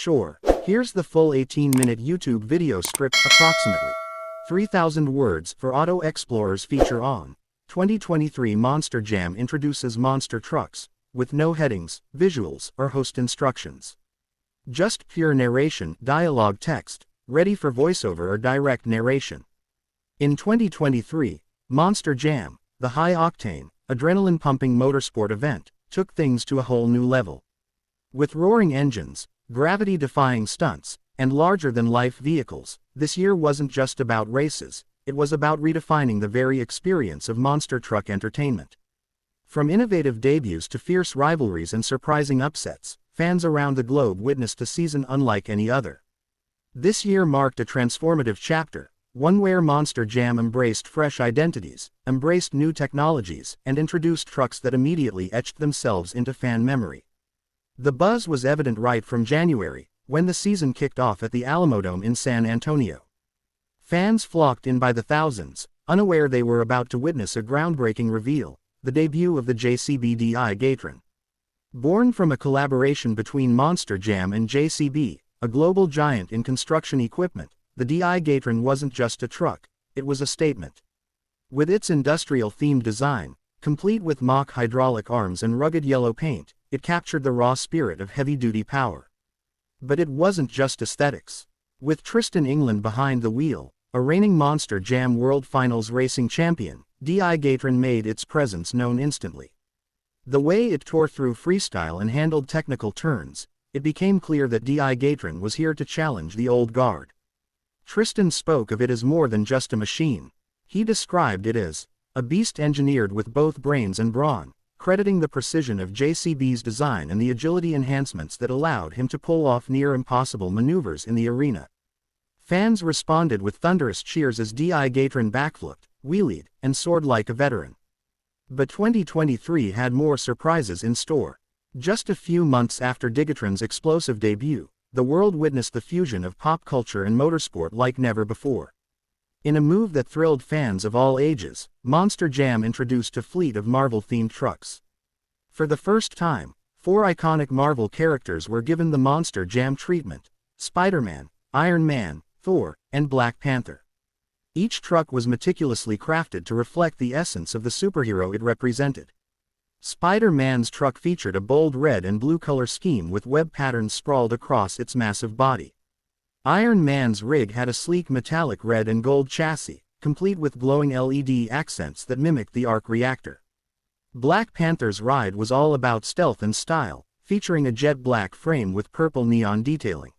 Sure, here's the full 18-minute YouTube video script, approximately 3,000 words, for Auto Explorers feature on 2023 Monster Jam introduces monster trucks, with no headings, visuals, or host instructions. Just pure narration, dialogue text, ready for voiceover or direct narration. In 2023, Monster Jam, the high-octane, adrenaline-pumping motorsport event, took things to a whole new level. With roaring engines, gravity-defying stunts, and larger-than-life vehicles, this year wasn't just about races, it was about redefining the very experience of monster truck entertainment. From innovative debuts to fierce rivalries and surprising upsets, fans around the globe witnessed a season unlike any other. This year marked a transformative chapter, one where Monster Jam embraced fresh identities, embraced new technologies, and introduced trucks that immediately etched themselves into fan memory. The buzz was evident right from January, when the season kicked off at the Alamodome in San Antonio. Fans flocked in by the thousands, unaware they were about to witness a groundbreaking reveal, the debut of the JCB DI Gatron. Born from a collaboration between Monster Jam and JCB, a global giant in construction equipment, the DI Gatron wasn't just a truck, it was a statement. With its industrial-themed design, complete with mock hydraulic arms and rugged yellow paint, it captured the raw spirit of heavy-duty power. But it wasn't just aesthetics. With Tristan England behind the wheel, a reigning Monster Jam World Finals racing champion, DI Gatron made its presence known instantly. The way it tore through freestyle and handled technical turns, it became clear that DI Gatron was here to challenge the old guard. Tristan spoke of it as more than just a machine. He described it as a beast engineered with both brains and brawn, crediting the precision of JCB's design and the agility enhancements that allowed him to pull off near-impossible maneuvers in the arena. Fans responded with thunderous cheers as DI Gatron backflipped, wheelied, and soared like a veteran. But 2023 had more surprises in store. Just a few months after Digatron's explosive debut, the world witnessed the fusion of pop culture and motorsport like never before. In a move that thrilled fans of all ages, Monster Jam introduced a fleet of Marvel-themed trucks. For the first time, 4 iconic Marvel characters were given the Monster Jam treatment: Spider-Man, Iron Man, Thor, and Black Panther. Each truck was meticulously crafted to reflect the essence of the superhero it represented. Spider-Man's truck featured a bold red and blue color scheme with web patterns sprawled across its massive body. Iron Man's rig had a sleek metallic red and gold chassis, complete with glowing LED accents that mimicked the arc reactor. Black Panther's ride was all about stealth and style, featuring a jet black frame with purple neon detailing.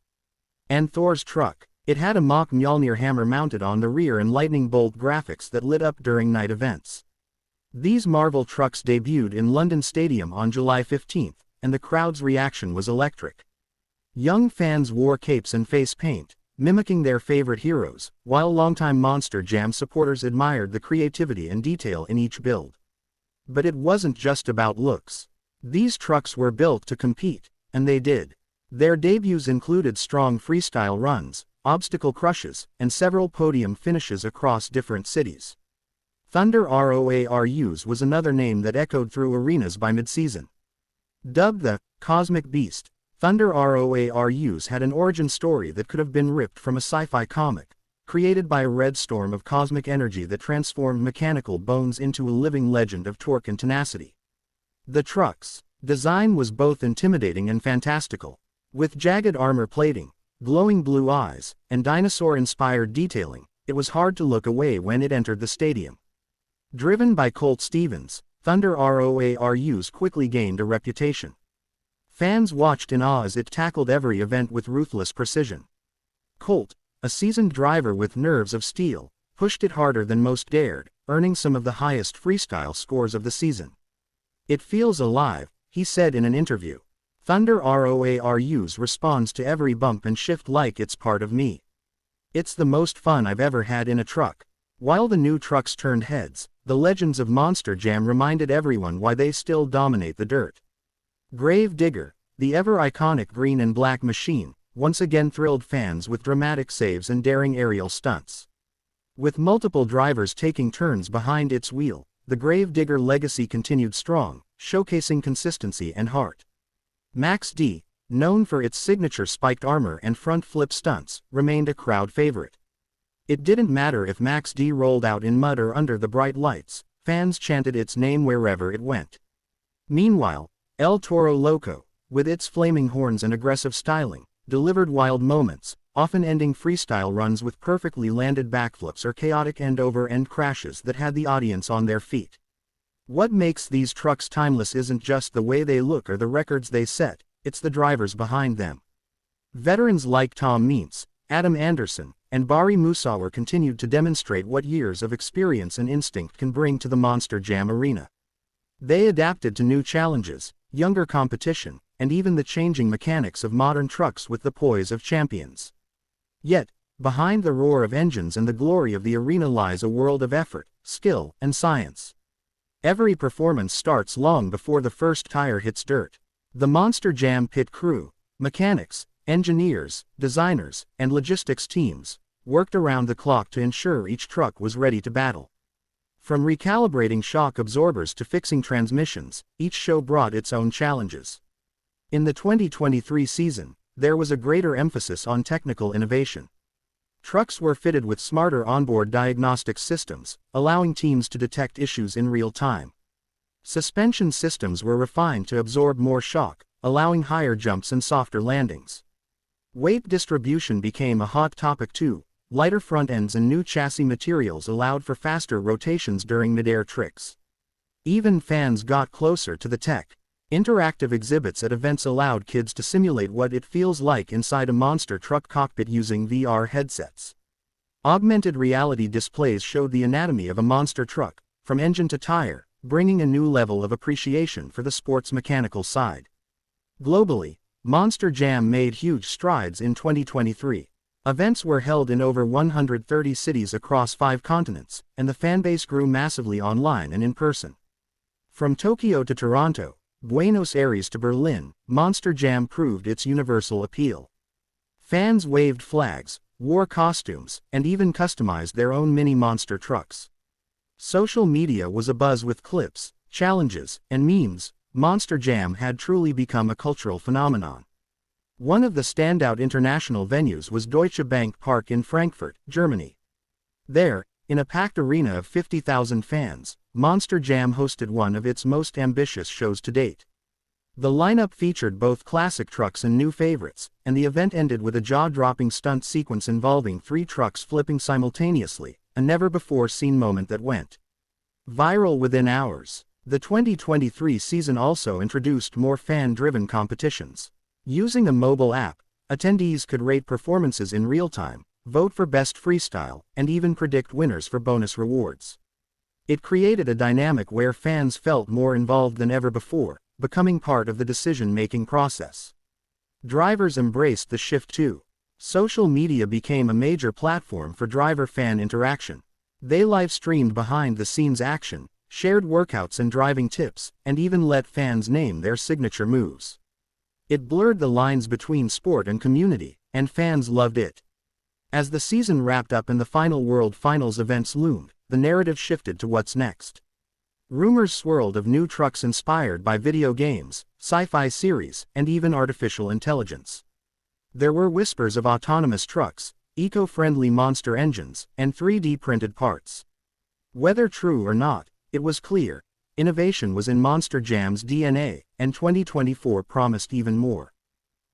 And Thor's truck, it had a mock Mjolnir hammer mounted on the rear and lightning bolt graphics that lit up during night events. These Marvel trucks debuted in London Stadium on July 15, and the crowd's reaction was electric. Young fans wore capes and face paint, mimicking their favorite heroes, while longtime Monster Jam supporters admired the creativity and detail in each build. But it wasn't just about looks. These trucks were built to compete, and they did. Their debuts included strong freestyle runs, obstacle crushes, and several podium finishes across different cities. Thunder ROARUs was another name that echoed through arenas by mid-season. Dubbed the Cosmic Beast, Thunder ROARUs had an origin story that could have been ripped from a sci-fi comic, created by a red storm of cosmic energy that transformed mechanical bones into a living legend of torque and tenacity. The truck's design was both intimidating and fantastical. With jagged armor plating, glowing blue eyes, and dinosaur-inspired detailing, it was hard to look away when it entered the stadium. Driven by Colt Stevens, Thunder ROARUs quickly gained a reputation. Fans watched in awe as it tackled every event with ruthless precision. Colt, a seasoned driver with nerves of steel, pushed it harder than most dared, earning some of the highest freestyle scores of the season. "It feels alive," he said in an interview. "Thunder ROARUs responds to every bump and shift like it's part of me. It's the most fun I've ever had in a truck." While the new trucks turned heads, the legends of Monster Jam reminded everyone why they still dominate the dirt. Grave Digger, the ever-iconic green and black machine, once again thrilled fans with dramatic saves and daring aerial stunts. With multiple drivers taking turns behind its wheel, the Grave Digger legacy continued strong, showcasing consistency and heart. Max D, known for its signature spiked armor and front flip stunts, remained a crowd favorite. It didn't matter if Max D rolled out in mud or under the bright lights, fans chanted its name wherever it went. Meanwhile, El Toro Loco, with its flaming horns and aggressive styling, delivered wild moments, often ending freestyle runs with perfectly landed backflips or chaotic end-over-end crashes that had the audience on their feet. What makes these trucks timeless isn't just the way they look or the records they set, it's the drivers behind them. Veterans like Tom Meents, Adam Anderson, and Bari Musawar continued to demonstrate what years of experience and instinct can bring to the Monster Jam arena. They adapted to new challenges, younger competition, and even the changing mechanics of modern trucks with the poise of champions. Yet, behind the roar of engines and the glory of the arena lies a world of effort, skill, and science. Every performance starts long before the first tire hits dirt. The Monster Jam pit crew, mechanics, engineers, designers, and logistics teams worked around the clock to ensure each truck was ready to battle. From recalibrating shock absorbers to fixing transmissions, each show brought its own challenges. In the 2023 season, there was a greater emphasis on technical innovation. Trucks were fitted with smarter onboard diagnostic systems, allowing teams to detect issues in real time. Suspension systems were refined to absorb more shock, allowing higher jumps and softer landings. Weight distribution became a hot topic too. Lighter front ends and new chassis materials allowed for faster rotations during mid-air tricks. Even fans got closer to the tech. Interactive exhibits at events allowed kids to simulate what it feels like inside a monster truck cockpit using VR headsets. Augmented reality displays showed the anatomy of a monster truck, from engine to tire, bringing a new level of appreciation for the sport's mechanical side. Globally, Monster Jam made huge strides in 2023. Events were held in over 130 cities across 5 continents, and the fanbase grew massively online and in person. From Tokyo to Toronto, Buenos Aires to Berlin, Monster Jam proved its universal appeal. Fans waved flags, wore costumes, and even customized their own mini monster trucks. Social media was abuzz with clips, challenges, and memes. Monster Jam had truly become a cultural phenomenon. One of the standout international venues was Deutsche Bank Park in Frankfurt, Germany. There, in a packed arena of 50,000 fans, Monster Jam hosted one of its most ambitious shows to date. The lineup featured both classic trucks and new favorites, and the event ended with a jaw-dropping stunt sequence involving 3 trucks flipping simultaneously, a never-before-seen moment that went viral within hours. The 2023 season also introduced more fan-driven competitions. Using a mobile app, attendees could rate performances in real time, vote for best freestyle, and even predict winners for bonus rewards. It created a dynamic where fans felt more involved than ever before, becoming part of the decision-making process. Drivers embraced the shift too. Social media became a major platform for driver-fan interaction. They live-streamed behind-the-scenes action, shared workouts and driving tips, and even let fans name their signature moves. It blurred the lines between sport and community, and fans loved it. As the season wrapped up and the final World Finals events loomed, the narrative shifted to what's next. Rumors swirled of new trucks inspired by video games, sci-fi series, and even artificial intelligence. There were whispers of autonomous trucks, eco-friendly monster engines, and 3D printed parts. Whether true or not, it was clear, innovation was in Monster Jam's DNA, and 2024 promised even more.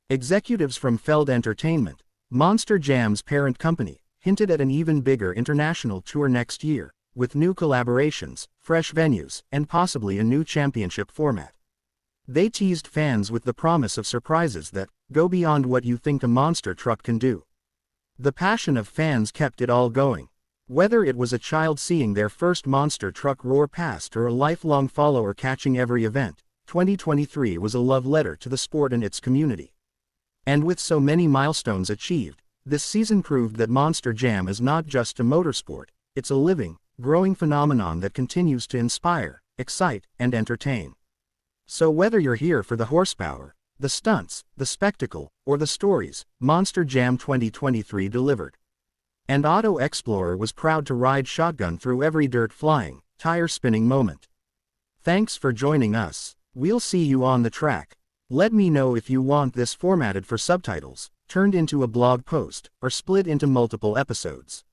Executives from Feld Entertainment, Monster Jam's parent company, hinted at an even bigger international tour next year, with new collaborations, fresh venues, and possibly a new championship format. They teased fans with the promise of surprises that go beyond what you think a monster truck can do. The passion of fans kept it all going. Whether it was a child seeing their first monster truck roar past or a lifelong follower catching every event, 2023 was a love letter to the sport and its community. And with so many milestones achieved, this season proved that Monster Jam is not just a motorsport, it's a living, growing phenomenon that continues to inspire, excite, and entertain. So whether you're here for the horsepower, the stunts, the spectacle, or the stories, Monster Jam 2023 delivered. And Auto Explorer was proud to ride shotgun through every dirt-flying, tire-spinning moment. Thanks for joining us. We'll see you on the track. Let me know if you want this formatted for subtitles, turned into a blog post, or split into multiple episodes.